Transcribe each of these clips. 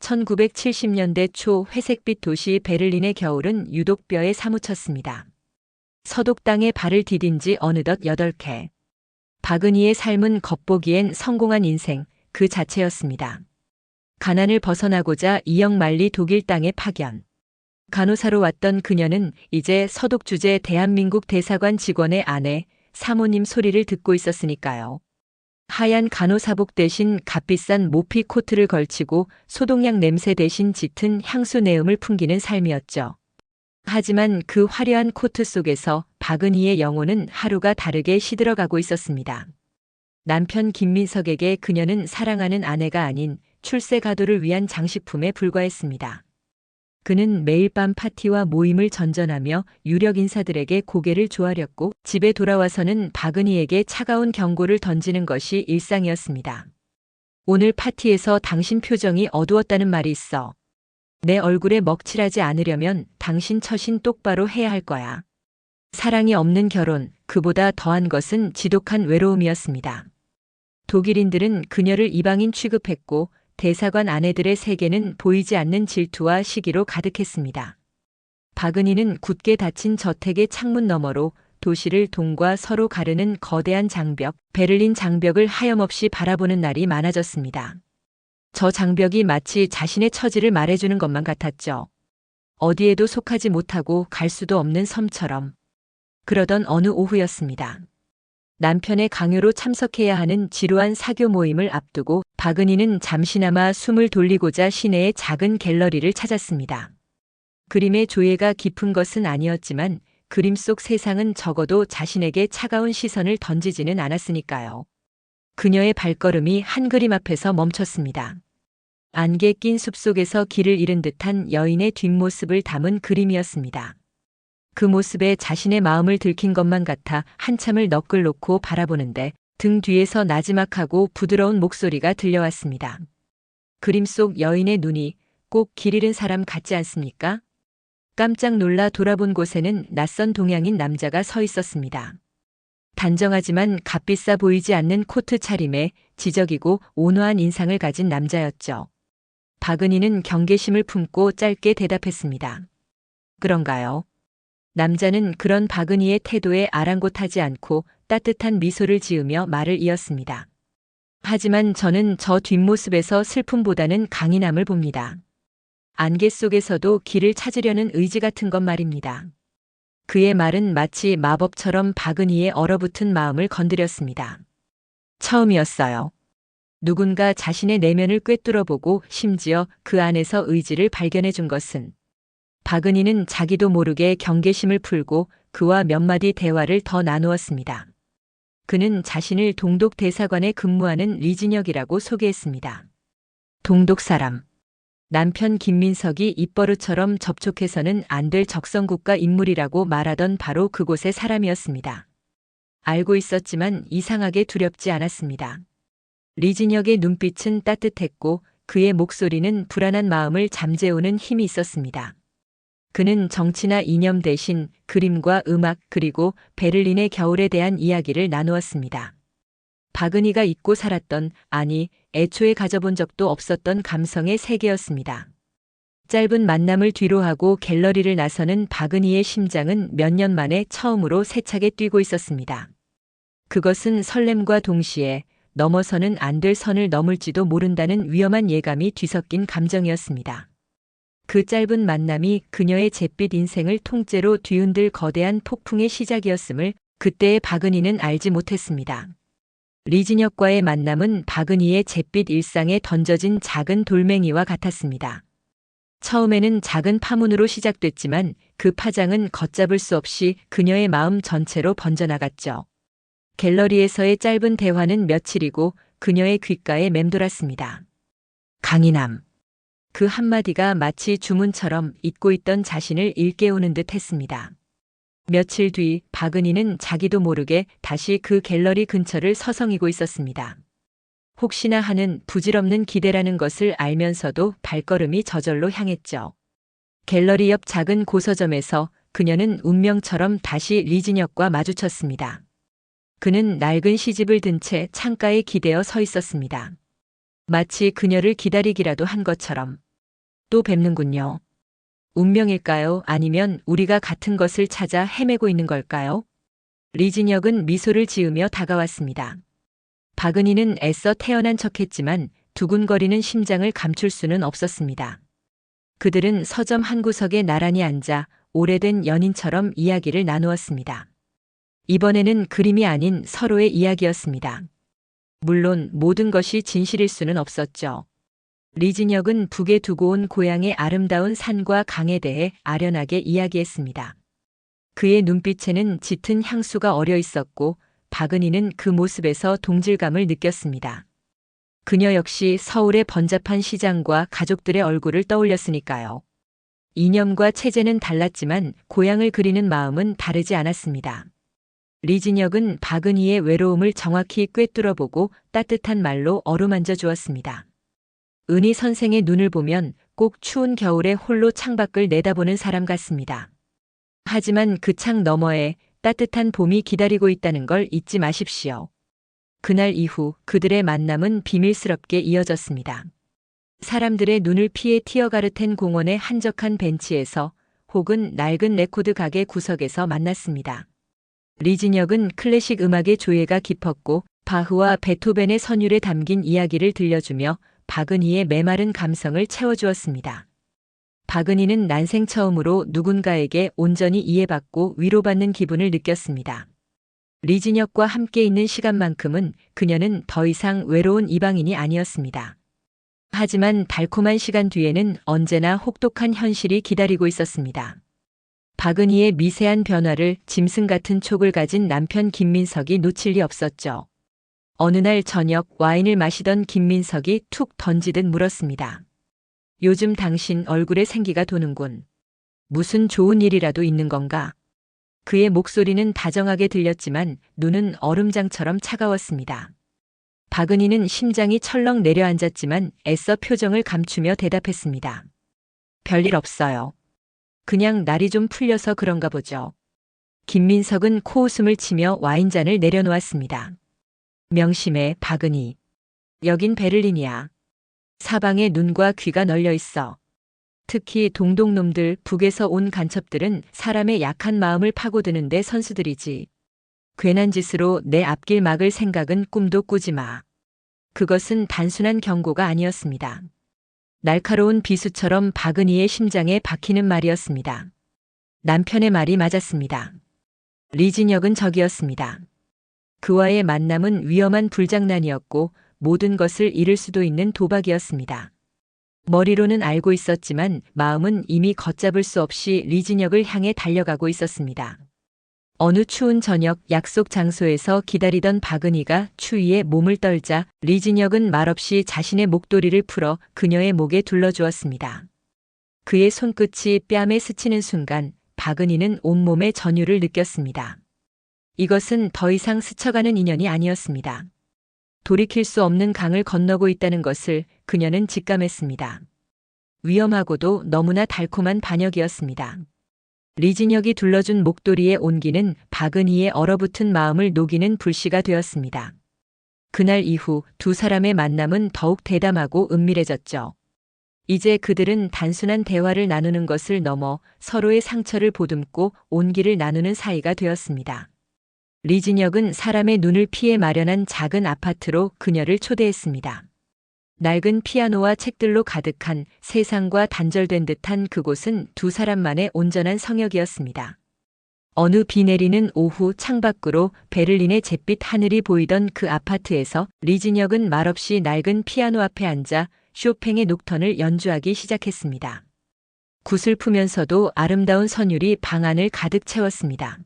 1970년대 초 회색빛 도시 베를린의 겨울은 유독 뼈에 사무쳤습니다. 서독 땅에 발을 디딘 지 어느덧 8해. 박은희의 삶은 겉보기엔 성공한 인생 그 자체였습니다. 가난을 벗어나고자 이역만리 독일 땅에 파견. 간호사로 왔던 그녀는 이제 서독 주재 대한민국 대사관 직원의 아내, 사모님 소리를 듣고 있었으니까요. 하얀 간호사복 대신 값비싼 모피 코트를 걸치고 소독약 냄새 대신 짙은 향수 내음을 풍기는 삶이었죠. 하지만 그 화려한 코트 속에서 박은희의 영혼은 하루가 다르게 시들어가고 있었습니다. 남편 김민석에게 그녀는 사랑하는 아내가 아닌 출세가도를 위한 장식품에 불과했습니다. 그는 매일 밤 파티와 모임을 전전하며 유력 인사들에게 고개를 조아렸고 집에 돌아와서는 박은희에게 차가운 경고를 던지는 것이 일상이었습니다. 오늘 파티에서 당신 표정이 어두웠다는 말이 있어. 내 얼굴에 먹칠하지 않으려면 당신 처신 똑바로 해야 할 거야. 사랑이 없는 결혼, 그보다 더한 것은 지독한 외로움이었습니다. 독일인들은 그녀를 이방인 취급했고 대사관 아내들의 세계는 보이지 않는 질투와 시기로 가득했습니다. 박은희는 굳게 닫힌 저택의 창문 너머로 도시를 동과 서로 가르는 거대한 장벽, 베를린 장벽을 하염없이 바라보는 날이 많아졌습니다. 저 장벽이 마치 자신의 처지를 말해주는 것만 같았죠. 어디에도 속하지 못하고 갈 수도 없는 섬처럼. 그러던 어느 오후였습니다. 남편의 강요로 참석해야 하는 지루한 사교 모임을 앞두고 박은희는 잠시나마 숨을 돌리고자 시내의 작은 갤러리를 찾았습니다. 그림의 조예가 깊은 것은 아니었지만 그림 속 세상은 적어도 자신에게 차가운 시선을 던지지는 않았으니까요. 그녀의 발걸음이 한 그림 앞에서 멈췄습니다. 안개 낀 숲속에서 길을 잃은 듯한 여인의 뒷모습을 담은 그림이었습니다. 그 모습에 자신의 마음을 들킨 것만 같아 한참을 넋을 놓고 바라보는데 등 뒤에서 나지막하고 부드러운 목소리가 들려왔습니다. 그림 속 여인의 눈이 꼭 길 잃은 사람 같지 않습니까? 깜짝 놀라 돌아본 곳에는 낯선 동양인 남자가 서 있었습니다. 단정하지만 값비싸 보이지 않는 코트 차림에 지적이고 온화한 인상을 가진 남자였죠. 박은희는 경계심을 품고 짧게 대답했습니다. 그런가요? 남자는 그런 박은희의 태도에 아랑곳하지 않고 따뜻한 미소를 지으며 말을 이었습니다. 하지만 저는 저 뒷모습에서 슬픔보다는 강인함을 봅니다. 안개 속에서도 길을 찾으려는 의지 같은 것 말입니다. 그의 말은 마치 마법처럼 박은희의 얼어붙은 마음을 건드렸습니다. 처음이었어요. 누군가 자신의 내면을 꿰뚫어보고 심지어 그 안에서 의지를 발견해 준 것은. 박은희는 자기도 모르게 경계심을 풀고 그와 몇 마디 대화를 더 나누었습니다. 그는 자신을 동독 대사관에 근무하는 리진혁이라고 소개했습니다. 동독 사람. 남편 김민석이 입버릇처럼 접촉해서는 안 될 적성국가 인물이라고 말하던 바로 그곳의 사람이었습니다. 알고 있었지만 이상하게 두렵지 않았습니다. 리진혁의 눈빛은 따뜻했고 그의 목소리는 불안한 마음을 잠재우는 힘이 있었습니다. 그는 정치나 이념 대신 그림과 음악 그리고 베를린의 겨울에 대한 이야기를 나누었습니다. 박은희가 잊고 살았던, 아니, 애초에 가져본 적도 없었던 감성의 세계였습니다. 짧은 만남을 뒤로하고 갤러리를 나서는 박은희의 심장은 몇 년 만에 처음으로 세차게 뛰고 있었습니다. 그것은 설렘과 동시에 넘어서는 안 될 선을 넘을지도 모른다는 위험한 예감이 뒤섞인 감정이었습니다. 그 짧은 만남이 그녀의 잿빛 인생을 통째로 뒤흔들 거대한 폭풍의 시작이었음을 그때의 박은희는 알지 못했습니다. 리진혁과의 만남은 박은희의 잿빛 일상에 던져진 작은 돌멩이와 같았습니다. 처음에는 작은 파문으로 시작됐지만 그 파장은 걷잡을 수 없이 그녀의 마음 전체로 번져나갔죠. 갤러리에서의 짧은 대화는 며칠이고 그녀의 귓가에 맴돌았습니다. 강인함. 그 한마디가 마치 주문처럼 잊고 있던 자신을 일깨우는 듯 했습니다. 며칠 뒤 박은희는 자기도 모르게 다시 그 갤러리 근처를 서성이고 있었습니다. 혹시나 하는 부질없는 기대라는 것을 알면서도 발걸음이 저절로 향했죠. 갤러리 옆 작은 고서점에서 그녀는 운명처럼 다시 리진혁과 마주쳤습니다. 그는 낡은 시집을 든 채 창가에 기대어 서 있었습니다. 마치 그녀를 기다리기라도 한 것처럼. 또 뵙는군요. 운명일까요? 아니면 우리가 같은 것을 찾아 헤매고 있는 걸까요? 리진혁은 미소를 지으며 다가왔습니다. 박은희는 애써 태어난 척했지만 두근거리는 심장을 감출 수는 없었습니다. 그들은 서점 한 구석에 나란히 앉아 오래된 연인처럼 이야기를 나누었습니다. 이번에는 그림이 아닌 서로의 이야기였습니다. 물론 모든 것이 진실일 수는 없었죠. 리진혁은 북에 두고 온 고향의 아름다운 산과 강에 대해 아련하게 이야기했습니다. 그의 눈빛에는 짙은 향수가 어려 있었고 박은희는 그 모습에서 동질감을 느꼈습니다. 그녀 역시 서울의 번잡한 시장과 가족들의 얼굴을 떠올렸으니까요. 이념과 체제는 달랐지만 고향을 그리는 마음은 다르지 않았습니다. 리진혁은 박은희의 외로움을 정확히 꿰뚫어보고 따뜻한 말로 어루만져 주었습니다. 은희 선생의 눈을 보면 꼭 추운 겨울에 홀로 창밖을 내다보는 사람 같습니다. 하지만 그 창 너머에 따뜻한 봄이 기다리고 있다는 걸 잊지 마십시오. 그날 이후 그들의 만남은 비밀스럽게 이어졌습니다. 사람들의 눈을 피해 티어가르텐 공원의 한적한 벤치에서 혹은 낡은 레코드 가게 구석에서 만났습니다. 리진혁은 클래식 음악의 조예가 깊었고 바흐와 베토벤의 선율에 담긴 이야기를 들려주며 박은희의 메마른 감성을 채워주었습니다. 박은희는 난생 처음으로 누군가에게 온전히 이해받고 위로받는 기분을 느꼈습니다. 리진혁과 함께 있는 시간만큼은 그녀는 더 이상 외로운 이방인이 아니었습니다. 하지만 달콤한 시간 뒤에는 언제나 혹독한 현실이 기다리고 있었습니다. 박은희의 미세한 변화를 짐승 같은 촉을 가진 남편 김민석이 놓칠 리 없었죠. 어느 날 저녁 와인을 마시던 김민석이 툭 던지듯 물었습니다. 요즘 당신 얼굴에 생기가 도는군. 무슨 좋은 일이라도 있는 건가? 그의 목소리는 다정하게 들렸지만 눈은 얼음장처럼 차가웠습니다. 박은희는 심장이 철렁 내려앉았지만 애써 표정을 감추며 대답했습니다. 별일 없어요. 그냥 날이 좀 풀려서 그런가 보죠. 김민석은 코웃음을 치며 와인잔을 내려놓았습니다. 명심해, 박은희. 여긴 베를린이야. 사방에 눈과 귀가 널려 있어. 특히 동독놈들, 북에서 온 간첩들은 사람의 약한 마음을 파고드는데 선수들이지. 괜한 짓으로 내 앞길 막을 생각은 꿈도 꾸지 마. 그것은 단순한 경고가 아니었습니다. 날카로운 비수처럼 박은희의 심장에 박히는 말이었습니다. 남편의 말이 맞았습니다. 리진혁은 적이었습니다. 그와의 만남은 위험한 불장난이었고 모든 것을 잃을 수도 있는 도박이었습니다. 머리로는 알고 있었지만 마음은 이미 걷잡을 수 없이 리진혁을 향해 달려가고 있었습니다. 어느 추운 저녁 약속 장소에서 기다리던 박은희가 추위에 몸을 떨자 리진혁은 말없이 자신의 목도리를 풀어 그녀의 목에 둘러주었습니다. 그의 손끝이 뺨에 스치는 순간 박은희는 온몸에 전율을 느꼈습니다. 이것은 더 이상 스쳐가는 인연이 아니었습니다. 돌이킬 수 없는 강을 건너고 있다는 것을 그녀는 직감했습니다. 위험하고도 너무나 달콤한 반역이었습니다. 리진혁이 둘러준 목도리의 온기는 박은희의 얼어붙은 마음을 녹이는 불씨가 되었습니다. 그날 이후 두 사람의 만남은 더욱 대담하고 은밀해졌죠. 이제 그들은 단순한 대화를 나누는 것을 넘어 서로의 상처를 보듬고 온기를 나누는 사이가 되었습니다. 리진혁은 사람의 눈을 피해 마련한 작은 아파트로 그녀를 초대했습니다. 낡은 피아노와 책들로 가득한 세상과 단절된 듯한 그곳은 두 사람만의 온전한 성역이었습니다. 어느 비 내리는 오후 창밖으로 베를린의 잿빛 하늘이 보이던 그 아파트에서 리진혁은 말없이 낡은 피아노 앞에 앉아 쇼팽의 녹턴을 연주하기 시작했습니다. 구슬프면서도 아름다운 선율이 방 안을 가득 채웠습니다.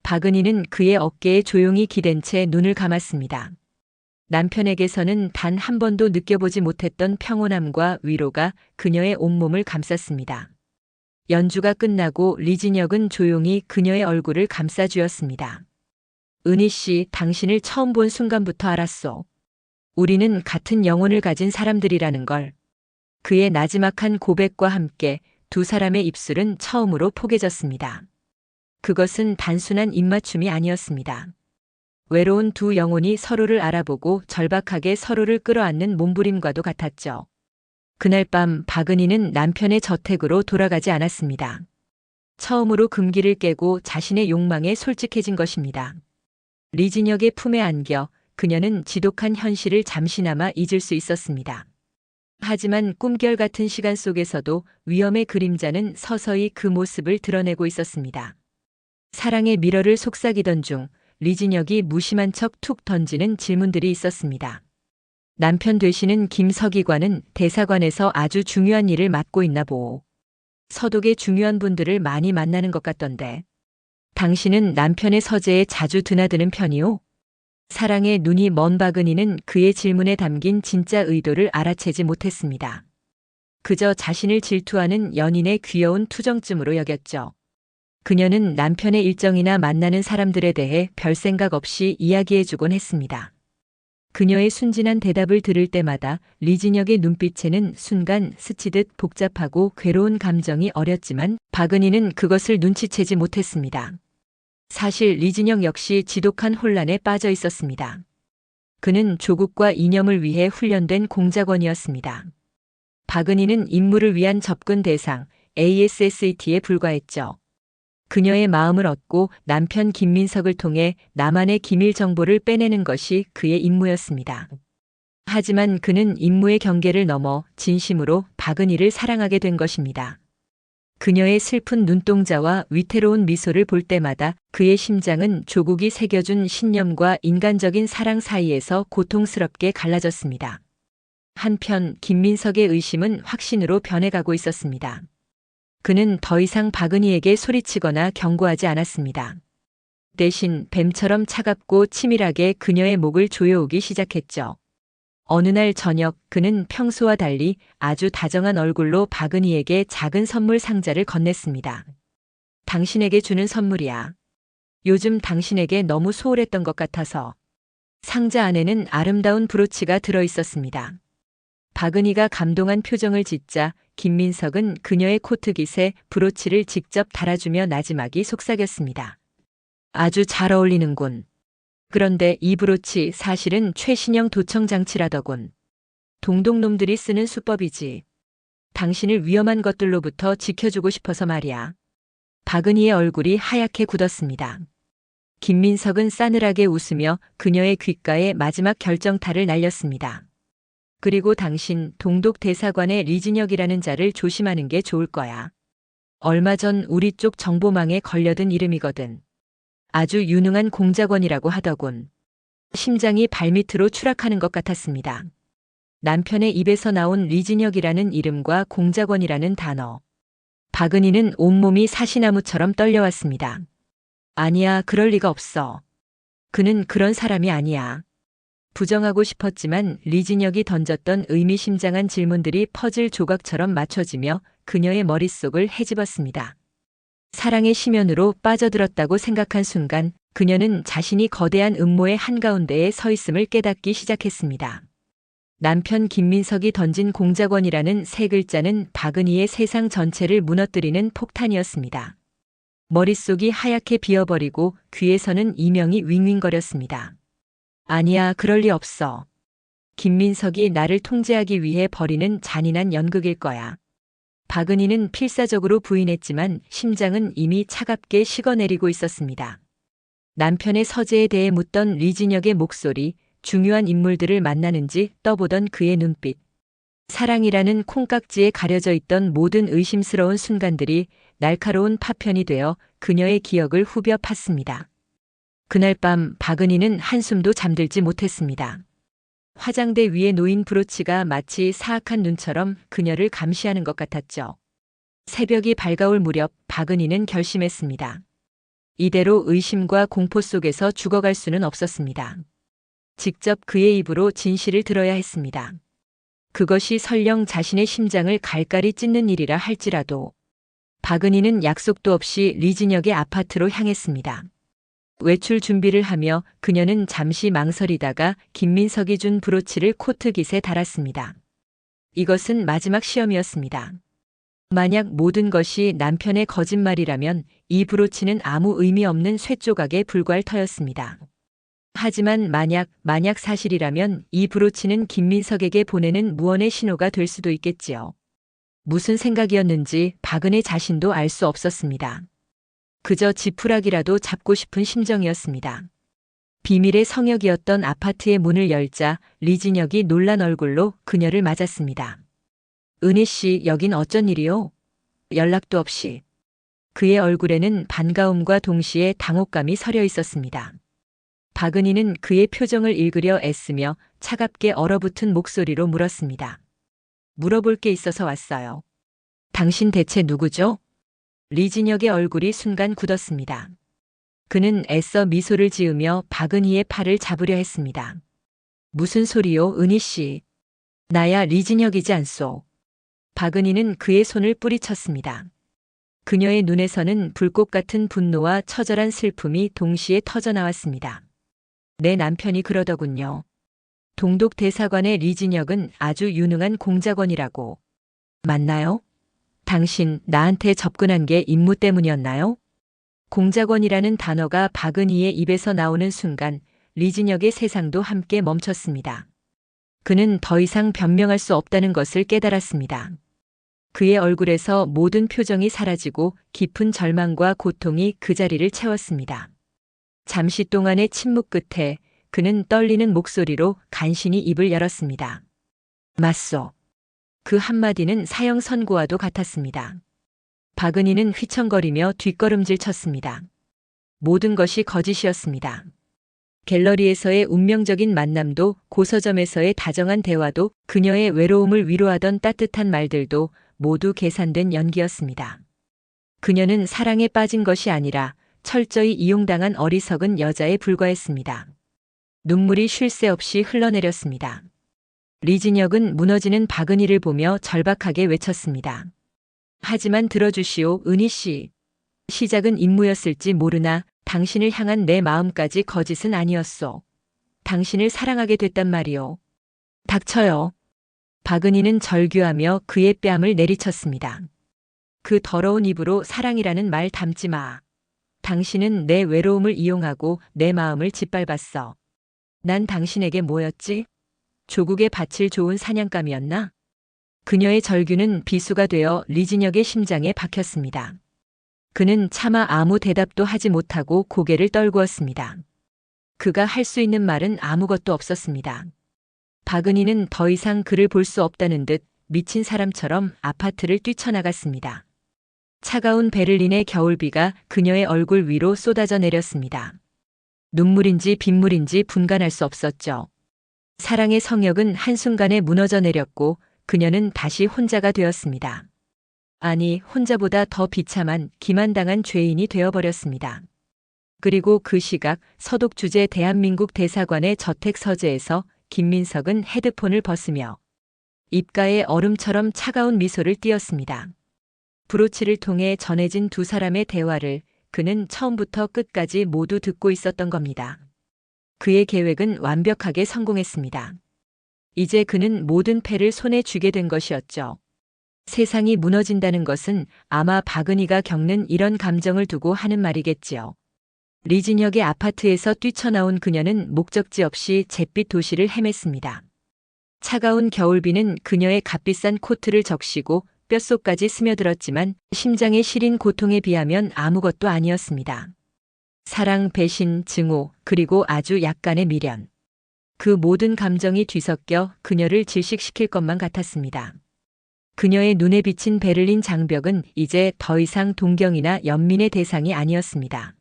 박은희는 그의 어깨에 조용히 기댄 채 눈을 감았습니다. 남편에게서는 단 한 번도 느껴보지 못했던 평온함과 위로가 그녀의 온몸을 감쌌습니다. 연주가 끝나고 리진혁은 조용히 그녀의 얼굴을 감싸주었습니다. 은희 씨, 당신을 처음 본 순간부터 알았소. 우리는 같은 영혼을 가진 사람들이라는 걸. 그의 나지막한 고백과 함께 두 사람의 입술은 처음으로 포개졌습니다. 그것은 단순한 입맞춤이 아니었습니다. 외로운 두 영혼이 서로를 알아보고 절박하게 서로를 끌어안는 몸부림과도 같았죠. 그날 밤 박은희는 남편의 저택으로 돌아가지 않았습니다. 처음으로 금기를 깨고 자신의 욕망에 솔직해진 것입니다. 리진혁의 품에 안겨 그녀는 지독한 현실을 잠시나마 잊을 수 있었습니다. 하지만 꿈결 같은 시간 속에서도 위험의 그림자는 서서히 그 모습을 드러내고 있었습니다. 사랑의 미러를 속삭이던 중 리진혁이 무심한 척 툭 던지는 질문들이 있었습니다. 남편 되시는 김서기관은 대사관에서 아주 중요한 일을 맡고 있나 보오. 서독의 중요한 분들을 많이 만나는 것 같던데. 당신은 남편의 서재에 자주 드나드는 편이오? 사랑의 눈이 먼 박은희는 그의 질문에 담긴 진짜 의도를 알아채지 못했습니다. 그저 자신을 질투하는 연인의 귀여운 투정쯤으로 여겼죠. 그녀는 남편의 일정이나 만나는 사람들에 대해 별 생각 없이 이야기해주곤 했습니다. 그녀의 순진한 대답을 들을 때마다 리진혁의 눈빛에는 순간 스치듯 복잡하고 괴로운 감정이 어렸지만 박은희는 그것을 눈치채지 못했습니다. 사실 리진혁 역시 지독한 혼란에 빠져 있었습니다. 그는 조국과 이념을 위해 훈련된 공작원이었습니다. 박은희는 임무를 위한 접근 대상, ASSET에 불과했죠. 그녀의 마음을 얻고 남편 김민석을 통해 남한의 기밀 정보를 빼내는 것이 그의 임무였습니다. 하지만 그는 임무의 경계를 넘어 진심으로 박은희를 사랑하게 된 것입니다. 그녀의 슬픈 눈동자와 위태로운 미소를 볼 때마다 그의 심장은 조국이 새겨준 신념과 인간적인 사랑 사이에서 고통스럽게 갈라졌습니다. 한편 김민석의 의심은 확신으로 변해가고 있었습니다. 그는 더 이상 박은희에게 소리치거나 경고하지 않았습니다. 대신 뱀처럼 차갑고 치밀하게 그녀의 목을 조여오기 시작했죠. 어느 날 저녁 그는 평소와 달리 아주 다정한 얼굴로 박은희에게 작은 선물 상자를 건넸습니다. 당신에게 주는 선물이야. 요즘 당신에게 너무 소홀했던 것 같아서. 상자 안에는 아름다운 브로치가 들어 있었습니다. 박은희가 감동한 표정을 짓자 김민석은 그녀의 코트깃에 브로치를 직접 달아주며 나지막이 속삭였습니다. 아주 잘 어울리는군. 그런데 이 브로치 사실은 최신형 도청 장치라더군. 동독놈들이 쓰는 수법이지. 당신을 위험한 것들로부터 지켜주고 싶어서 말이야. 박은희의 얼굴이 하얗게 굳었습니다. 김민석은 싸늘하게 웃으며 그녀의 귓가에 마지막 결정타를 날렸습니다. 그리고 당신 동독 대사관의 리진혁이라는 자를 조심하는 게 좋을 거야. 얼마 전 우리 쪽 정보망에 걸려든 이름이거든. 아주 유능한 공작원이라고 하더군. 심장이 발밑으로 추락하는 것 같았습니다. 남편의 입에서 나온 리진혁이라는 이름과 공작원이라는 단어. 박은희는 온몸이 사시나무처럼 떨려왔습니다. 아니야, 그럴 리가 없어. 그는 그런 사람이 아니야. 부정하고 싶었지만 리진혁이 던졌던 의미심장한 질문들이 퍼즐 조각처럼 맞춰지며 그녀의 머릿속을 헤집었습니다. 사랑의 심연으로 빠져들었다고 생각한 순간 그녀는 자신이 거대한 음모의 한가운데에 서 있음을 깨닫기 시작했습니다. 남편 김민석이 던진 공작원이라는 세 글자는 박은희의 세상 전체를 무너뜨리는 폭탄이었습니다. 머릿속이 하얗게 비어버리고 귀에서는 이명이 윙윙거렸습니다. 아니야, 그럴 리 없어. 김민석이 나를 통제하기 위해 벌이는 잔인한 연극일 거야. 박은희는 필사적으로 부인했지만 심장은 이미 차갑게 식어내리고 있었습니다. 남편의 서재에 대해 묻던 리진혁의 목소리, 중요한 인물들을 만나는지 떠보던 그의 눈빛. 사랑이라는 콩깍지에 가려져 있던 모든 의심스러운 순간들이 날카로운 파편이 되어 그녀의 기억을 후벼 팠습니다. 그날 밤 박은희는 한숨도 잠들지 못했습니다. 화장대 위에 놓인 브로치가 마치 사악한 눈처럼 그녀를 감시하는 것 같았죠. 새벽이 밝아올 무렵 박은희는 결심했습니다. 이대로 의심과 공포 속에서 죽어갈 수는 없었습니다. 직접 그의 입으로 진실을 들어야 했습니다. 그것이 설령 자신의 심장을 갈갈이 찢는 일이라 할지라도. 박은희는 약속도 없이 리진혁의 아파트로 향했습니다. 외출 준비를 하며 그녀는 잠시 망설이다가 김민석이 준 브로치를 코트깃에 달았습니다. 이것은 마지막 시험이었습니다. 만약 모든 것이 남편의 거짓말이라면 이 브로치는 아무 의미 없는 쇠조각에 불과할 터였습니다. 하지만 만약 사실이라면 이 브로치는 김민석에게 보내는 무언의 신호가 될 수도 있겠지요. 무슨 생각이었는지 박은혜 자신도 알 수 없었습니다. 그저 지푸라기라도 잡고 싶은 심정이었습니다. 비밀의 성역이었던 아파트의 문을 열자 리진혁이 놀란 얼굴로 그녀를 맞았습니다. 은혜 씨, 여긴 어쩐 일이요? 연락도 없이. 그의 얼굴에는 반가움과 동시에 당혹감이 서려 있었습니다. 박은희는 그의 표정을 읽으려 애쓰며 차갑게 얼어붙은 목소리로 물었습니다. 물어볼 게 있어서 왔어요. 당신 대체 누구죠? 리진혁의 얼굴이 순간 굳었습니다. 그는 애써 미소를 지으며 박은희의 팔을 잡으려 했습니다. 무슨 소리요, 은희 씨? 나야 리진혁이지 않소. 박은희는 그의 손을 뿌리쳤습니다. 그녀의 눈에서는 불꽃 같은 분노와 처절한 슬픔이 동시에 터져나왔습니다. 내 남편이 그러더군요. 동독 대사관의 리진혁은 아주 유능한 공작원이라고. 맞나요? 당신 나한테 접근한 게 임무 때문이었나요? 공작원이라는 단어가 박은희의 입에서 나오는 순간 리진혁의 세상도 함께 멈췄습니다. 그는 더 이상 변명할 수 없다는 것을 깨달았습니다. 그의 얼굴에서 모든 표정이 사라지고 깊은 절망과 고통이 그 자리를 채웠습니다. 잠시 동안의 침묵 끝에 그는 떨리는 목소리로 간신히 입을 열었습니다. 맞소. 그 한마디는 사형 선고와도 같았습니다. 박은희는 휘청거리며 뒷걸음질 쳤습니다. 모든 것이 거짓이었습니다. 갤러리에서의 운명적인 만남도, 고서점에서의 다정한 대화도, 그녀의 외로움을 위로하던 따뜻한 말들도 모두 계산된 연기였습니다. 그녀는 사랑에 빠진 것이 아니라 철저히 이용당한 어리석은 여자에 불과했습니다. 눈물이 쉴 새 없이 흘러내렸습니다. 리진혁은 무너지는 박은희를 보며 절박하게 외쳤습니다. 하지만 들어주시오, 은희 씨. 시작은 임무였을지 모르나 당신을 향한 내 마음까지 거짓은 아니었소. 당신을 사랑하게 됐단 말이오. 닥쳐요. 박은희는 절규하며 그의 뺨을 내리쳤습니다. 그 더러운 입으로 사랑이라는 말 담지 마. 당신은 내 외로움을 이용하고 내 마음을 짓밟았어. 난 당신에게 뭐였지? 조국에 바칠 좋은 사냥감이었나? 그녀의 절규는 비수가 되어 리진혁의 심장에 박혔습니다. 그는 차마 아무 대답도 하지 못하고 고개를 떨구었습니다. 그가 할 수 있는 말은 아무것도 없었습니다. 박은희는 더 이상 그를 볼 수 없다는 듯 미친 사람처럼 아파트를 뛰쳐나갔습니다. 차가운 베를린의 겨울비가 그녀의 얼굴 위로 쏟아져 내렸습니다. 눈물인지 빗물인지 분간할 수 없었죠. 사랑의 성역은 한순간에 무너져 내렸고 그녀는 다시 혼자가 되었습니다. 아니, 혼자보다 더 비참한 기만당한 죄인이 되어버렸습니다. 그리고 그 시각 서독 주재 대한민국 대사관의 저택 서재에서 김민석은 헤드폰을 벗으며 입가에 얼음처럼 차가운 미소를 띄었습니다. 브로치를 통해 전해진 두 사람의 대화를 그는 처음부터 끝까지 모두 듣고 있었던 겁니다. 그의 계획은 완벽하게 성공했습니다. 이제 그는 모든 패를 손에 쥐게 된 것이었죠. 세상이 무너진다는 것은 아마 박은희가 겪는 이런 감정을 두고 하는 말이겠지요. 리진혁의 아파트에서 뛰쳐나온 그녀는 목적지 없이 잿빛 도시를 헤맸습니다. 차가운 겨울비는 그녀의 값비싼 코트를 적시고 뼛속까지 스며들었지만 심장의 시린 고통에 비하면 아무것도 아니었습니다. 사랑, 배신, 증오, 그리고 아주 약간의 미련. 그 모든 감정이 뒤섞여 그녀를 질식시킬 것만 같았습니다. 그녀의 눈에 비친 베를린 장벽은 이제 더 이상 동경이나 연민의 대상이 아니었습니다.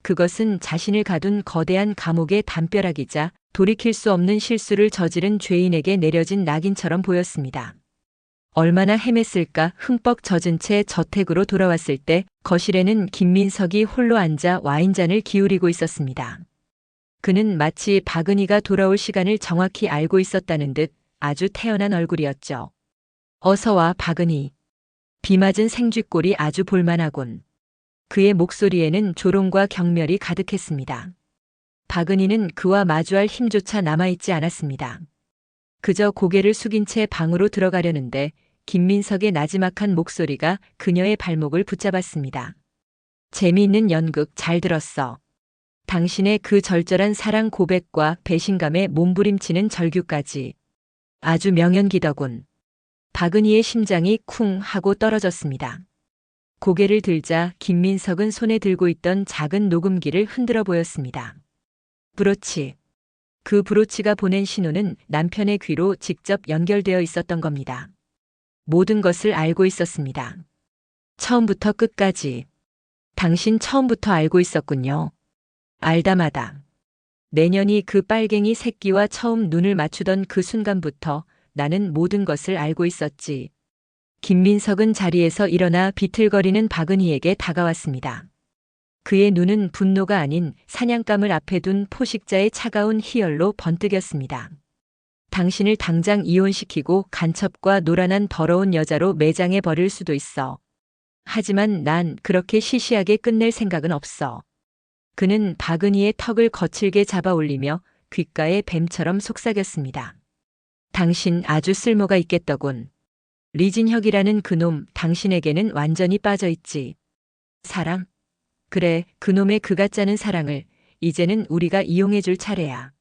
그것은 자신을 가둔 거대한 감옥의 담벼락이자 돌이킬 수 없는 실수를 저지른 죄인에게 내려진 낙인처럼 보였습니다. 얼마나 헤맸을까. 흠뻑 젖은 채 저택으로 돌아왔을 때 거실에는 김민석이 홀로 앉아 와인잔을 기울이고 있었습니다. 그는 마치 박은희가 돌아올 시간을 정확히 알고 있었다는 듯 아주 태연한 얼굴이었죠. 어서 와, 박은희. 비 맞은 생쥐꼴이 아주 볼만하군. 그의 목소리에는 조롱과 경멸이 가득했습니다. 박은희는 그와 마주할 힘조차 남아있지 않았습니다. 그저 고개를 숙인 채 방으로 들어가려는데 김민석의 나지막한 목소리가 그녀의 발목을 붙잡았습니다. 재미있는 연극 잘 들었어. 당신의 그 절절한 사랑 고백과 배신감에 몸부림치는 절규까지. 아주 명연기더군. 박은희의 심장이 쿵 하고 떨어졌습니다. 고개를 들자 김민석은 손에 들고 있던 작은 녹음기를 흔들어 보였습니다. 브로치. 그 브로치가 보낸 신호는 남편의 귀로 직접 연결되어 있었던 겁니다. 모든 것을 알고 있었습니다. 처음부터 끝까지. 당신 처음부터 알고 있었군요. 알다마다. 내년이 그 빨갱이 새끼와 처음 눈을 맞추던 그 순간부터 나는 모든 것을 알고 있었지. 김민석은 자리에서 일어나 비틀거리는 박은희에게 다가왔습니다. 그의 눈은 분노가 아닌 사냥감을 앞에 둔 포식자의 차가운 희열로 번뜩였습니다. 당신을 당장 이혼시키고 간첩과 노란한 더러운 여자로 매장해 버릴 수도 있어. 하지만 난 그렇게 시시하게 끝낼 생각은 없어. 그는 박은희의 턱을 거칠게 잡아 올리며 귓가에 뱀처럼 속삭였습니다. 당신 아주 쓸모가 있겠더군. 리진혁이라는 그놈 당신에게는 완전히 빠져있지. 사랑? 그래, 그놈의 그가 짜는 사랑을 이제는 우리가 이용해줄 차례야.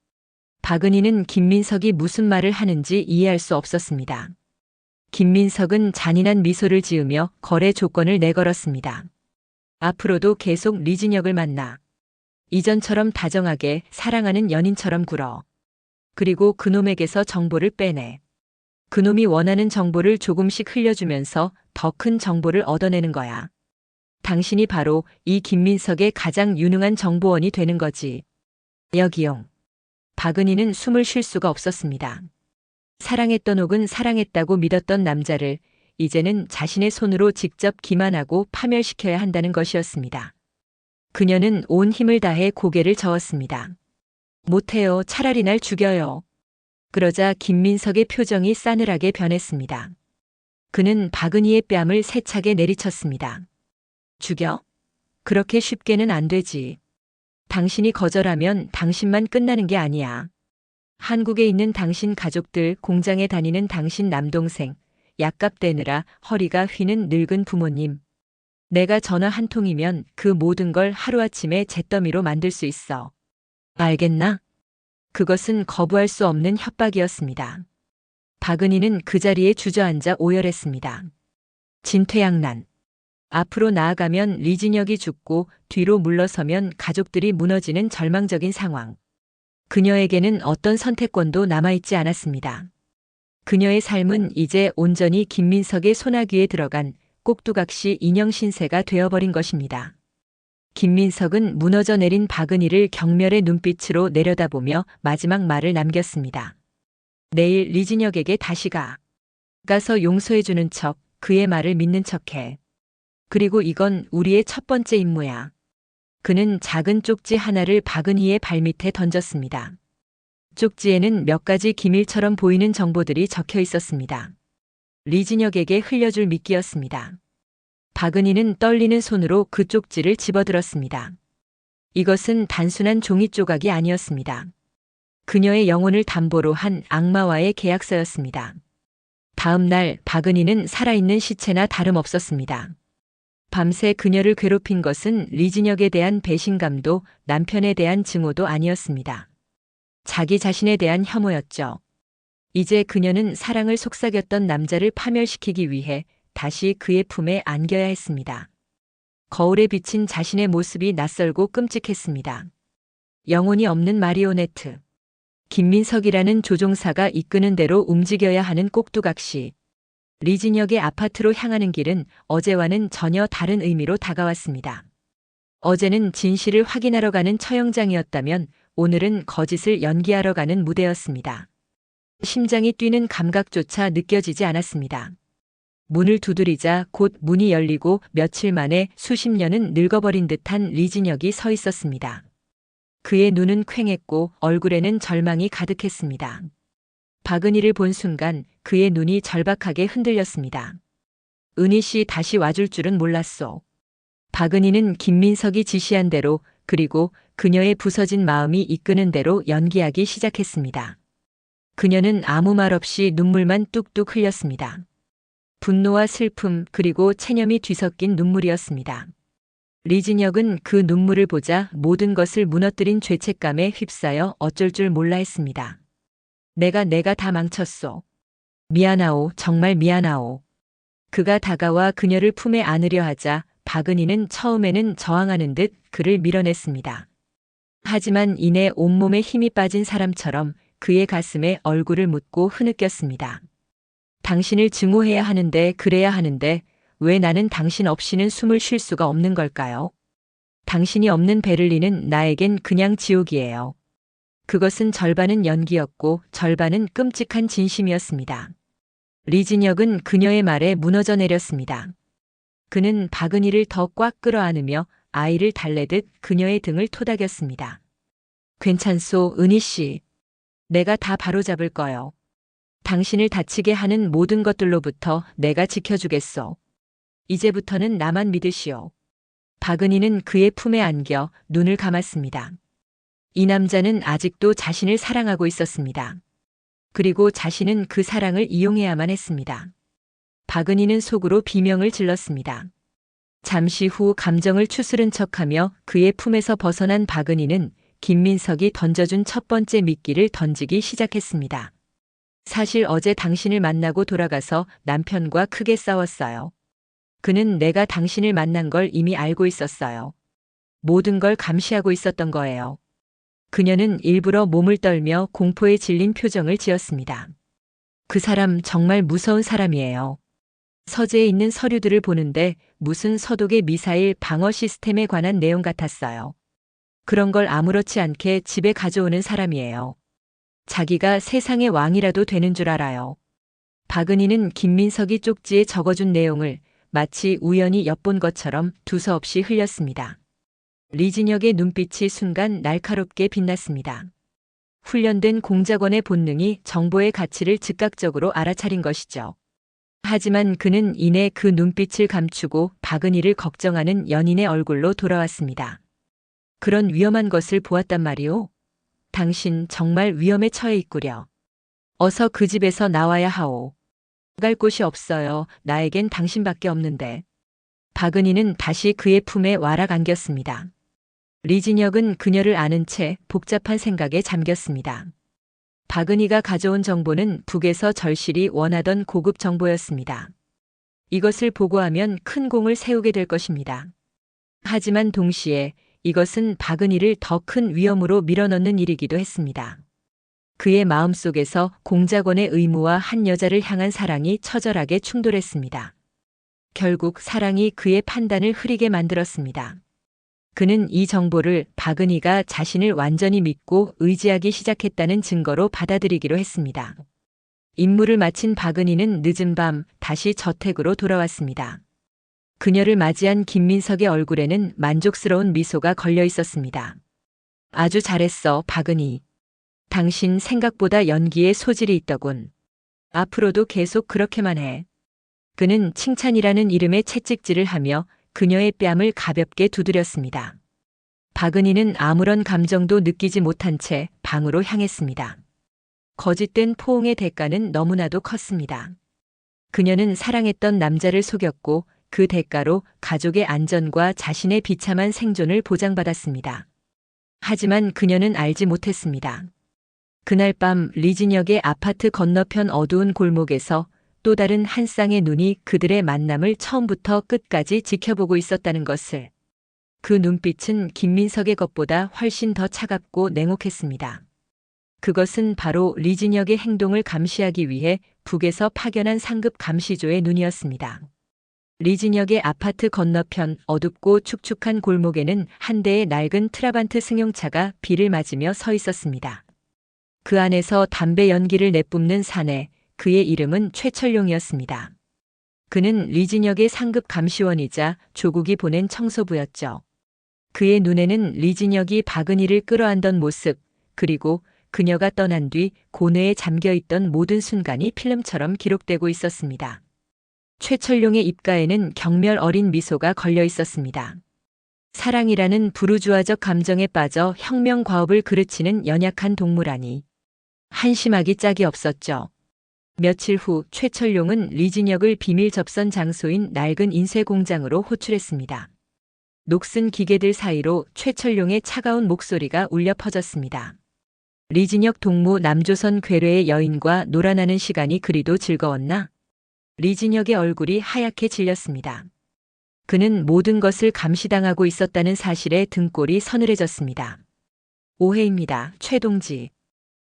박은희는 김민석이 무슨 말을 하는지 이해할 수 없었습니다. 김민석은 잔인한 미소를 지으며 거래 조건을 내걸었습니다. 앞으로도 계속 리진혁을 만나. 이전처럼 다정하게 사랑하는 연인처럼 굴어. 그리고 그놈에게서 정보를 빼내. 그놈이 원하는 정보를 조금씩 흘려주면서 더 큰 정보를 얻어내는 거야. 당신이 바로 이 김민석의 가장 유능한 정보원이 되는 거지. 여기용. 박은희는 숨을 쉴 수가 없었습니다. 사랑했던 혹은 사랑했다고 믿었던 남자를 이제는 자신의 손으로 직접 기만하고 파멸시켜야 한다는 것이었습니다. 그녀는 온 힘을 다해 고개를 저었습니다. 못해요. 차라리 날 죽여요. 그러자 김민석의 표정이 싸늘하게 변했습니다. 그는 박은희의 뺨을 세차게 내리쳤습니다. 죽여? 그렇게 쉽게는 안 되지. 당신이 거절하면 당신만 끝나는 게 아니야. 한국에 있는 당신 가족들, 공장에 다니는 당신 남동생, 약값 대느라 허리가 휘는 늙은 부모님. 내가 전화 한 통이면 그 모든 걸 하루아침에 잿더미로 만들 수 있어. 알겠나? 그것은 거부할 수 없는 협박이었습니다. 박은희는 그 자리에 주저앉아 오열했습니다. 진퇴양난. 앞으로 나아가면 리진혁이 죽고 뒤로 물러서면 가족들이 무너지는 절망적인 상황. 그녀에게는 어떤 선택권도 남아있지 않았습니다. 그녀의 삶은 이제 온전히 김민석의 소나귀에 들어간 꼭두각시 인형 신세가 되어버린 것입니다. 김민석은 무너져 내린 박은희를 경멸의 눈빛으로 내려다보며 마지막 말을 남겼습니다. 내일 리진혁에게 다시 가. 가서 용서해주는 척, 그의 말을 믿는 척해. 그리고 이건 우리의 첫 번째 임무야. 그는 작은 쪽지 하나를 박은희의 발밑에 던졌습니다. 쪽지에는 몇 가지 기밀처럼 보이는 정보들이 적혀 있었습니다. 리진혁에게 흘려줄 미끼였습니다. 박은희는 떨리는 손으로 그 쪽지를 집어들었습니다. 이것은 단순한 종이 조각이 아니었습니다. 그녀의 영혼을 담보로 한 악마와의 계약서였습니다. 다음 날 박은희는 살아있는 시체나 다름없었습니다. 밤새 그녀를 괴롭힌 것은 리진혁에 대한 배신감도 남편에 대한 증오도 아니었습니다. 자기 자신에 대한 혐오였죠. 이제 그녀는 사랑을 속삭였던 남자를 파멸시키기 위해 다시 그의 품에 안겨야 했습니다. 거울에 비친 자신의 모습이 낯설고 끔찍했습니다. 영혼이 없는 마리오네트. 김민석이라는 조종사가 이끄는 대로 움직여야 하는 꼭두각시. 리진혁의 아파트로 향하는 길은 어제와는 전혀 다른 의미로 다가왔습니다. 어제는 진실을 확인하러 가는 처형장이었다면 오늘은 거짓을 연기하러 가는 무대였습니다. 심장이 뛰는 감각조차 느껴지지 않았습니다. 문을 두드리자 곧 문이 열리고 며칠 만에 수십 년은 늙어버린 듯한 리진혁이 서 있었습니다. 그의 눈은 퀭했고 얼굴에는 절망이 가득했습니다. 박은희를 본 순간 그의 눈이 절박하게 흔들렸습니다. 은희 씨 다시 와줄 줄은 몰랐소. 박은희는 김민석이 지시한 대로 그리고 그녀의 부서진 마음이 이끄는 대로 연기하기 시작했습니다. 그녀는 아무 말 없이 눈물만 뚝뚝 흘렸습니다. 분노와 슬픔 그리고 체념이 뒤섞인 눈물이었습니다. 리진혁은 그 눈물을 보자 모든 것을 무너뜨린 죄책감에 휩싸여 어쩔 줄 몰라 했습니다. 내가 다 망쳤소. 미안하오, 정말 미안하오. 그가 다가와 그녀를 품에 안으려 하자 박은희는 처음에는 저항하는 듯 그를 밀어냈습니다. 하지만 이내 온몸에 힘이 빠진 사람처럼 그의 가슴에 얼굴을 묻고 흐느꼈습니다. 당신을 증오해야 하는데 그래야 하는데 왜 나는 당신 없이는 숨을 쉴 수가 없는 걸까요? 당신이 없는 베를린은 나에겐 그냥 지옥이에요. 그것은 절반은 연기였고 절반은 끔찍한 진심이었습니다. 리진혁은 그녀의 말에 무너져 내렸습니다. 그는 박은희를 더 꽉 끌어안으며 아이를 달래듯 그녀의 등을 토닥였습니다. 괜찮소, 은희 씨. 내가 다 바로잡을 거요. 당신을 다치게 하는 모든 것들로부터 내가 지켜주겠소. 이제부터는 나만 믿으시오. 박은희는 그의 품에 안겨 눈을 감았습니다. 이 남자는 아직도 자신을 사랑하고 있었습니다. 그리고 자신은 그 사랑을 이용해야만 했습니다. 박은희는 속으로 비명을 질렀습니다. 잠시 후 감정을 추스른 척하며 그의 품에서 벗어난 박은희는 김민석이 던져준 첫 번째 미끼를 던지기 시작했습니다. 사실 어제 당신을 만나고 돌아가서 남편과 크게 싸웠어요. 그는 내가 당신을 만난 걸 이미 알고 있었어요. 모든 걸 감시하고 있었던 거예요. 그녀는 일부러 몸을 떨며 공포에 질린 표정을 지었습니다. 그 사람 정말 무서운 사람이에요. 서재에 있는 서류들을 보는데 무슨 서독의 미사일 방어 시스템에 관한 내용 같았어요. 그런 걸 아무렇지 않게 집에 가져오는 사람이에요. 자기가 세상의 왕이라도 되는 줄 알아요. 박은희는 김민석이 쪽지에 적어준 내용을 마치 우연히 엿본 것처럼 두서없이 흘렸습니다. 리진혁의 눈빛이 순간 날카롭게 빛났습니다. 훈련된 공작원의 본능이 정보의 가치를 즉각적으로 알아차린 것이죠. 하지만 그는 이내 그 눈빛을 감추고 박은희를 걱정하는 연인의 얼굴로 돌아왔습니다. 그런 위험한 것을 보았단 말이오? 당신 정말 위험에 처해 있구려. 어서 그 집에서 나와야 하오. 갈 곳이 없어요. 나에겐 당신밖에 없는데. 박은희는 다시 그의 품에 와락 안겼습니다. 리진혁은 그녀를 아는 채 복잡한 생각에 잠겼습니다. 박은희가 가져온 정보는 북에서 절실히 원하던 고급 정보였습니다. 이것을 보고하면 큰 공을 세우게 될 것입니다. 하지만 동시에 이것은 박은희를 더 큰 위험으로 밀어넣는 일이기도 했습니다. 그의 마음속에서 공작원의 의무와 한 여자를 향한 사랑이 처절하게 충돌했습니다. 결국 사랑이 그의 판단을 흐리게 만들었습니다. 그는 이 정보를 박은희가 자신을 완전히 믿고 의지하기 시작했다는 증거로 받아들이기로 했습니다. 임무를 마친 박은희는 늦은 밤 다시 저택으로 돌아왔습니다. 그녀를 맞이한 김민석의 얼굴에는 만족스러운 미소가 걸려 있었습니다. 아주 잘했어, 박은희. 당신 생각보다 연기에 소질이 있더군. 앞으로도 계속 그렇게만 해. 그는 칭찬이라는 이름의 채찍질을 하며 그녀의 뺨을 가볍게 두드렸습니다. 박은희는 아무런 감정도 느끼지 못한 채 방으로 향했습니다. 거짓된 포옹의 대가는 너무나도 컸습니다. 그녀는 사랑했던 남자를 속였고 그 대가로 가족의 안전과 자신의 비참한 생존을 보장받았습니다. 하지만 그녀는 알지 못했습니다. 그날 밤 리진혁의 아파트 건너편 어두운 골목에서 또 다른 한 쌍의 눈이 그들의 만남을 처음부터 끝까지 지켜보고 있었다는 것을. 그 눈빛은 김민석의 것보다 훨씬 더 차갑고 냉혹했습니다. 그것은 바로 리진혁의 행동을 감시하기 위해 북에서 파견한 상급 감시조의 눈이었습니다. 리진혁의 아파트 건너편 어둡고 축축한 골목에는 한 대의 낡은 트라반트 승용차가 비를 맞으며 서 있었습니다. 그 안에서 담배 연기를 내뿜는 사내, 그의 이름은 최철용이었습니다. 그는 리진혁의 상급 감시원이자 조국이 보낸 청소부였죠. 그의 눈에는 리진혁이 박은희를 끌어안던 모습, 그리고 그녀가 떠난 뒤 고뇌에 잠겨있던 모든 순간이 필름처럼 기록되고 있었습니다. 최철용의 입가에는 경멸 어린 미소가 걸려 있었습니다. 사랑이라는 부르주아적 감정에 빠져 혁명 과업을 그르치는 연약한 동물아니. 한심하기 짝이 없었죠. 며칠 후 최철용은 리진혁을 비밀 접선 장소인 낡은 인쇄 공장으로 호출했습니다. 녹슨 기계들 사이로 최철룡의 차가운 목소리가 울려 퍼졌습니다. 리진혁 동무 남조선 괴뢰의 여인과 놀아나는 시간이 그리도 즐거웠나? 리진혁의 얼굴이 하얗게 질렸습니다. 그는 모든 것을 감시당하고 있었다는 사실에 등골이 서늘해졌습니다. 오해입니다, 최동지.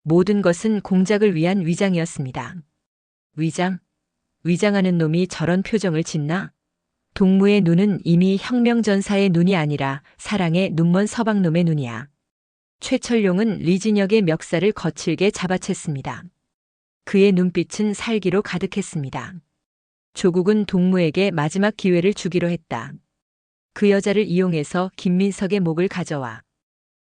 모든 것은 공작을 위한 위장이었습니다. 위장? 위장하는 놈이 저런 표정을 짓나? 동무의 눈은 이미 혁명전사의 눈이 아니라 사랑의 눈먼 서방놈의 눈이야. 최철룡은 리진혁의 멱살을 거칠게 잡아챘습니다. 그의 눈빛은 살기로 가득했습니다. 조국은 동무에게 마지막 기회를 주기로 했다. 그 여자를 이용해서 김민석의 목을 가져와.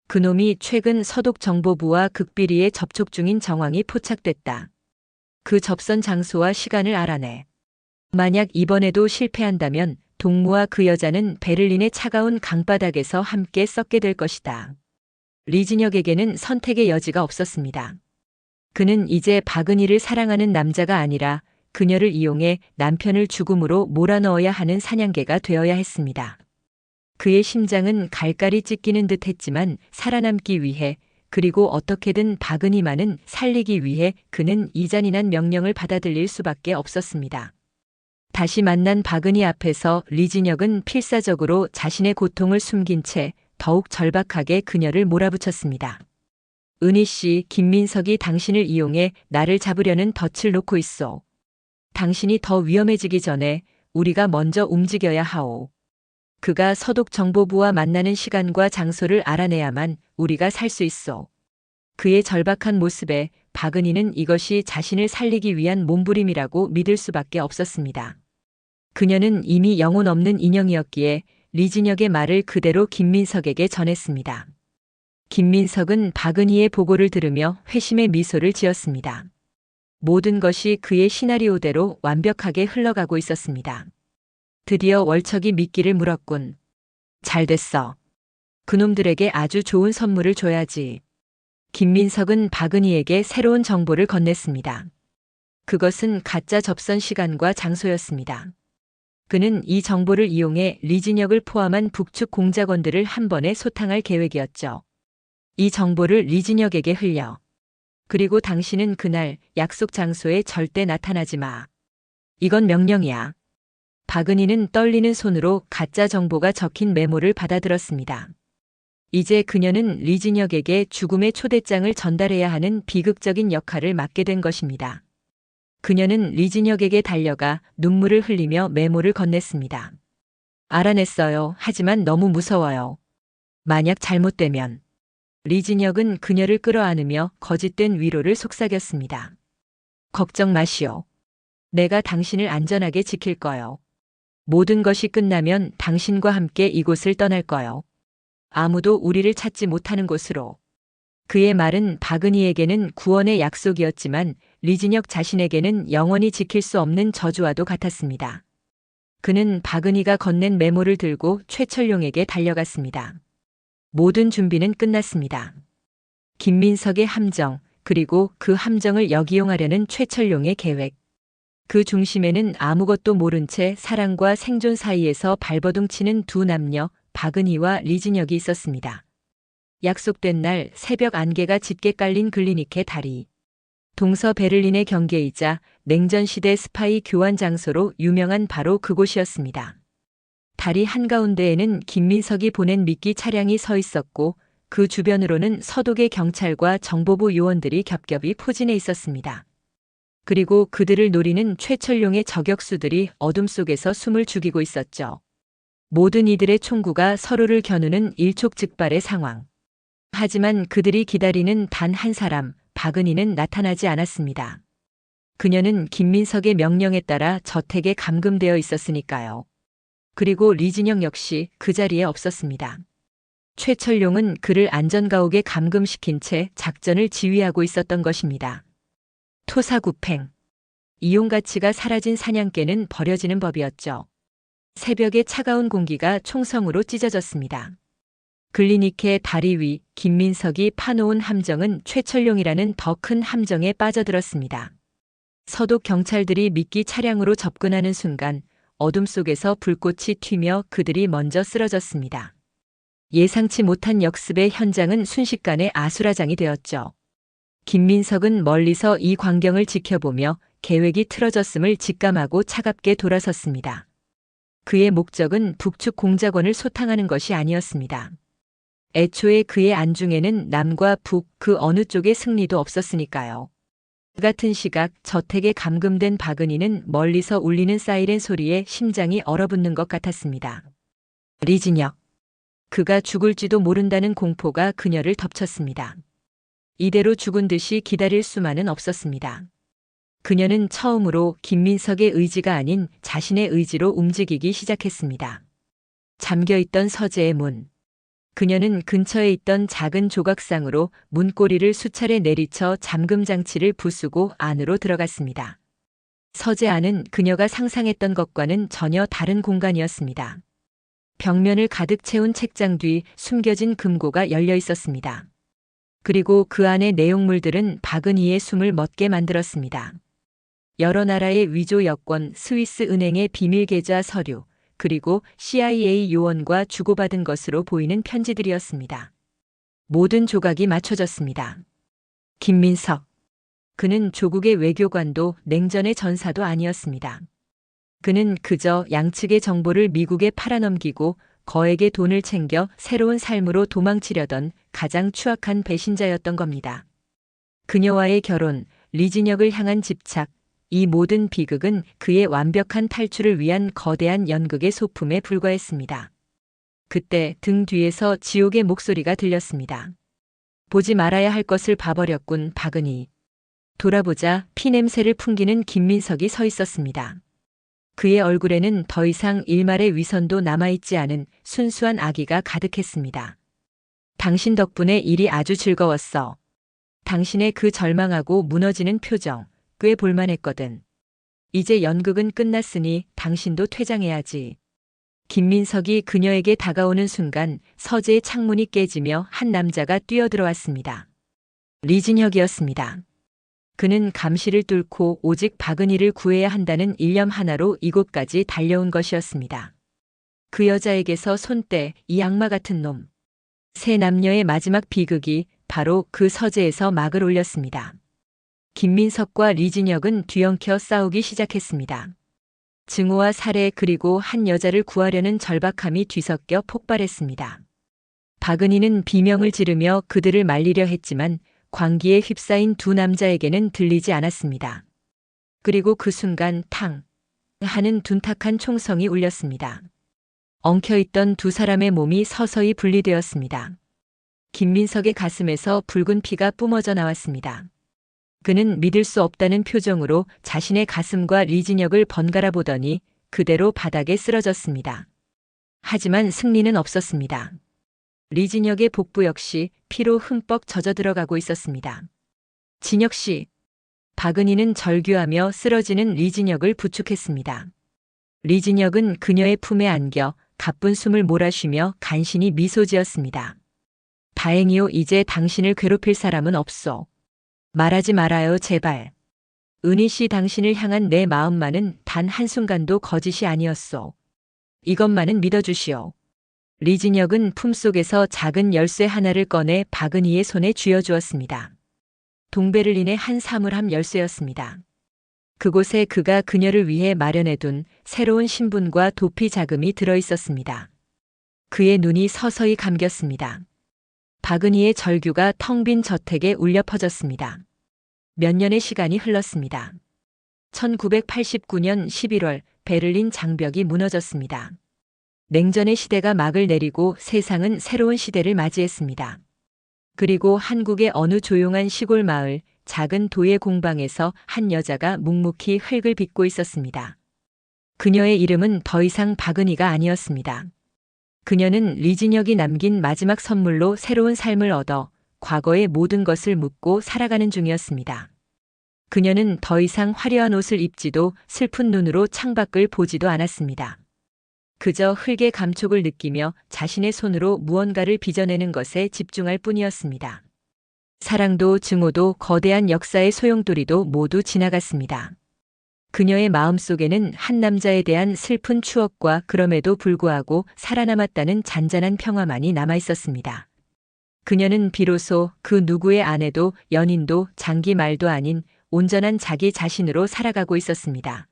그놈이 최근 서독정보부와 극비리에 접촉 중인 정황이 포착됐다. 그 접선 장소와 시간을 알아내. 만약 이번에도 실패한다면 동무와 그 여자는 베를린의 차가운 강바닥에서 함께 썩게 될 것이다. 리진혁에게는 선택의 여지가 없었습니다. 그는 이제 박은희를 사랑하는 남자가 아니라 그녀를 이용해 남편을 죽음으로 몰아넣어야 하는 사냥개가 되어야 했습니다. 그의 심장은 갈갈이 찢기는 듯 했지만 살아남기 위해 그리고 어떻게든 박은희만은 살리기 위해 그는 이 잔인한 명령을 받아들일 수밖에 없었습니다. 다시 만난 박은희 앞에서 리진혁은 필사적으로 자신의 고통을 숨긴 채 더욱 절박하게 그녀를 몰아붙였습니다. 은희 씨, 김민석이 당신을 이용해 나를 잡으려는 덫을 놓고 있어. 당신이 더 위험해지기 전에 우리가 먼저 움직여야 하오. 그가 서독정보부와 만나는 시간과 장소를 알아내야만 우리가 살 수 있어. 그의 절박한 모습에 박은희는 이것이 자신을 살리기 위한 몸부림이라고 믿을 수밖에 없었습니다. 그녀는 이미 영혼 없는 인형이었기에 리진혁의 말을 그대로 김민석에게 전했습니다. 김민석은 박은희의 보고를 들으며 회심의 미소를 지었습니다. 모든 것이 그의 시나리오대로 완벽하게 흘러가고 있었습니다. 드디어 월척이 미끼를 물었군. 잘 됐어. 그놈들에게 아주 좋은 선물을 줘야지. 김민석은 박은희에게 새로운 정보를 건넸습니다. 그것은 가짜 접선 시간과 장소였습니다. 그는 이 정보를 이용해 리진혁을 포함한 북측 공작원들을 한 번에 소탕할 계획이었죠. 이 정보를 리진혁에게 흘려. 그리고 당신은 그날 약속 장소에 절대 나타나지 마. 이건 명령이야. 박은희는 떨리는 손으로 가짜 정보가 적힌 메모를 받아들었습니다. 이제 그녀는 리진혁에게 죽음의 초대장을 전달해야 하는 비극적인 역할을 맡게 된 것입니다. 그녀는 리진혁에게 달려가 눈물을 흘리며 메모를 건넸습니다. 알아냈어요. 하지만 너무 무서워요. 만약 잘못되면. 리진혁은 그녀를 끌어안으며 거짓된 위로를 속삭였습니다. 걱정 마시오. 내가 당신을 안전하게 지킬 거요. 모든 것이 끝나면 당신과 함께 이곳을 떠날 거요. 아무도 우리를 찾지 못하는 곳으로. 그의 말은 박은희에게는 구원의 약속이었지만 리진혁 자신에게는 영원히 지킬 수 없는 저주와도 같았습니다. 그는 박은희가 건넨 메모를 들고 최철룡에게 달려갔습니다. 모든 준비는 끝났습니다. 김민석의 함정, 그리고 그 함정을 역이용하려는 최철룡의 계획. 그 중심에는 아무것도 모른 채 사랑과 생존 사이에서 발버둥치는 두 남녀, 박은희와 리진혁이 있었습니다. 약속된 날 새벽 안개가 짙게 깔린 글리닉의 다리. 동서 베를린의 경계이자 냉전시대 스파이 교환 장소로 유명한 바로 그곳이었습니다. 다리 한가운데에는 김민석이 보낸 미끼 차량이 서 있었고 그 주변으로는 서독의 경찰과 정보부 요원들이 겹겹이 포진해 있었습니다. 그리고 그들을 노리는 최철룡의 저격수들이 어둠 속에서 숨을 죽이고 있었죠. 모든 이들의 총구가 서로를 겨누는 일촉즉발의 상황. 하지만 그들이 기다리는 단 한 사람, 박은희는 나타나지 않았습니다. 그녀는 김민석의 명령에 따라 저택에 감금되어 있었으니까요. 그리고 리진혁 역시 그 자리에 없었습니다. 최철룡은 그를 안전가옥에 감금시킨 채 작전을 지휘하고 있었던 것입니다. 토사구팽. 이용가치가 사라진 사냥개는 버려지는 법이었죠. 새벽의 차가운 공기가 총성으로 찢어졌습니다. 글리니케 다리 위 김민석이 파놓은 함정은 최철룡이라는 더 큰 함정에 빠져들었습니다. 서독 경찰들이 미끼 차량으로 접근하는 순간 어둠 속에서 불꽃이 튀며 그들이 먼저 쓰러졌습니다. 예상치 못한 역습의 현장은 순식간에 아수라장이 되었죠. 김민석은 멀리서 이 광경을 지켜보며 계획이 틀어졌음을 직감하고 차갑게 돌아섰습니다. 그의 목적은 북측 공작원을 소탕하는 것이 아니었습니다. 애초에 그의 안중에는 남과 북 그 어느 쪽의 승리도 없었으니까요. 그 같은 시각 저택에 감금된 박은희는 멀리서 울리는 사이렌 소리에 심장이 얼어붙는 것 같았습니다. 리진혁. 그가 죽을지도 모른다는 공포가 그녀를 덮쳤습니다. 이대로 죽은 듯이 기다릴 수만은 없었습니다. 그녀는 처음으로 김민석의 의지가 아닌 자신의 의지로 움직이기 시작했습니다. 잠겨있던 서재의 문. 그녀는 근처에 있던 작은 조각상으로 문고리를 수차례 내리쳐 잠금 장치를 부수고 안으로 들어갔습니다. 서재 안은 그녀가 상상했던 것과는 전혀 다른 공간이었습니다. 벽면을 가득 채운 책장 뒤 숨겨진 금고가 열려 있었습니다. 그리고 그 안의 내용물들은 박은희의 숨을 멎게 만들었습니다. 여러 나라의 위조 여권, 스위스 은행의 비밀 계좌 서류, 그리고 CIA 요원과 주고받은 것으로 보이는 편지들이었습니다. 모든 조각이 맞춰졌습니다. 김민석. 그는 조국의 외교관도 냉전의 전사도 아니었습니다. 그는 그저 양측의 정보를 미국에 팔아넘기고 거액의 돈을 챙겨 새로운 삶으로 도망치려던 가장 추악한 배신자였던 겁니다. 그녀와의 결혼, 리진혁을 향한 집착, 이 모든 비극은 그의 완벽한 탈출을 위한 거대한 연극의 소품에 불과했습니다. 그때 등 뒤에서 지옥의 목소리가 들렸습니다. 보지 말아야 할 것을 봐버렸군, 박은희. 돌아보자 피냄새를 풍기는 김민석이 서 있었습니다. 그의 얼굴에는 더 이상 일말의 위선도 남아있지 않은 순수한 악의가 가득했습니다. 당신 덕분에 일이 아주 즐거웠어. 당신의 그 절망하고 무너지는 표정, 꽤 볼만했거든. 이제 연극은 끝났으니 당신도 퇴장해야지. 김민석이 그녀에게 다가오는 순간 서재의 창문이 깨지며 한 남자가 뛰어들어왔습니다. 리진혁이었습니다. 그는 감시를 뚫고 오직 박은희를 구해야 한다는 일념 하나로 이곳까지 달려온 것이었습니다. 그 여자에게서 손떼, 이 악마 같은 놈. 세 남녀의 마지막 비극이 바로 그 서재에서 막을 올렸습니다. 김민석과 리진혁은 뒤엉켜 싸우기 시작했습니다. 증오와 살해 그리고 한 여자를 구하려는 절박함이 뒤섞여 폭발했습니다. 박은희는 비명을 지르며 그들을 말리려 했지만 광기에 휩싸인 두 남자에게는 들리지 않았습니다. 그리고 그 순간 탕 하는 둔탁한 총성이 울렸습니다. 엉켜있던 두 사람의 몸이 서서히 분리되었습니다. 김민석의 가슴에서 붉은 피가 뿜어져 나왔습니다. 그는 믿을 수 없다는 표정으로 자신의 가슴과 리진혁을 번갈아 보더니 그대로 바닥에 쓰러졌습니다. 하지만 승리는 없었습니다. 리진혁의 복부 역시 피로 흠뻑 젖어 들어가고 있었습니다. 진혁 씨. 박은희는 절규하며 쓰러지는 리진혁을 부축했습니다. 리진혁은 그녀의 품에 안겨 가쁜 숨을 몰아쉬며 간신히 미소 지었습니다. 다행이요, 이제 당신을 괴롭힐 사람은 없어. 말하지 말아요, 제발. 은희 씨, 당신을 향한 내 마음만은 단 한순간도 거짓이 아니었소. 이것만은 믿어주시오. 리진혁은 품속에서 작은 열쇠 하나를 꺼내 박은희의 손에 쥐어주었습니다. 동베를린의 한 사물함 열쇠였습니다. 그곳에 그가 그녀를 위해 마련해둔 새로운 신분과 도피 자금이 들어있었습니다. 그의 눈이 서서히 감겼습니다. 박은희의 절규가 텅 빈 저택에 울려 퍼졌습니다. 몇 년의 시간이 흘렀습니다. 1989년 11월 베를린 장벽이 무너졌습니다. 냉전의 시대가 막을 내리고 세상은 새로운 시대를 맞이했습니다. 그리고 한국의 어느 조용한 시골 마을, 작은 도예 공방에서 한 여자가 묵묵히 흙을 빚고 있었습니다. 그녀의 이름은 더 이상 박은희가 아니었습니다. 그녀는 리진혁이 남긴 마지막 선물로 새로운 삶을 얻어 과거의 모든 것을 묻고 살아가는 중이었습니다. 그녀는 더 이상 화려한 옷을 입지도 슬픈 눈으로 창밖을 보지도 않았습니다. 그저 흙의 감촉을 느끼며 자신의 손으로 무언가를 빚어내는 것에 집중할 뿐이었습니다. 사랑도 증오도 거대한 역사의 소용돌이도 모두 지나갔습니다. 그녀의 마음속에는 한 남자에 대한 슬픈 추억과 그럼에도 불구하고 살아남았다는 잔잔한 평화만이 남아 있었습니다. 그녀는 비로소 그 누구의 아내도 연인도 장기 말도 아닌 온전한 자기 자신으로 살아가고 있었습니다.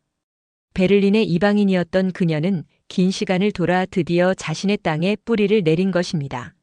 베를린의 이방인이었던 그녀는 긴 시간을 돌아 드디어 자신의 땅에 뿌리를 내린 것입니다.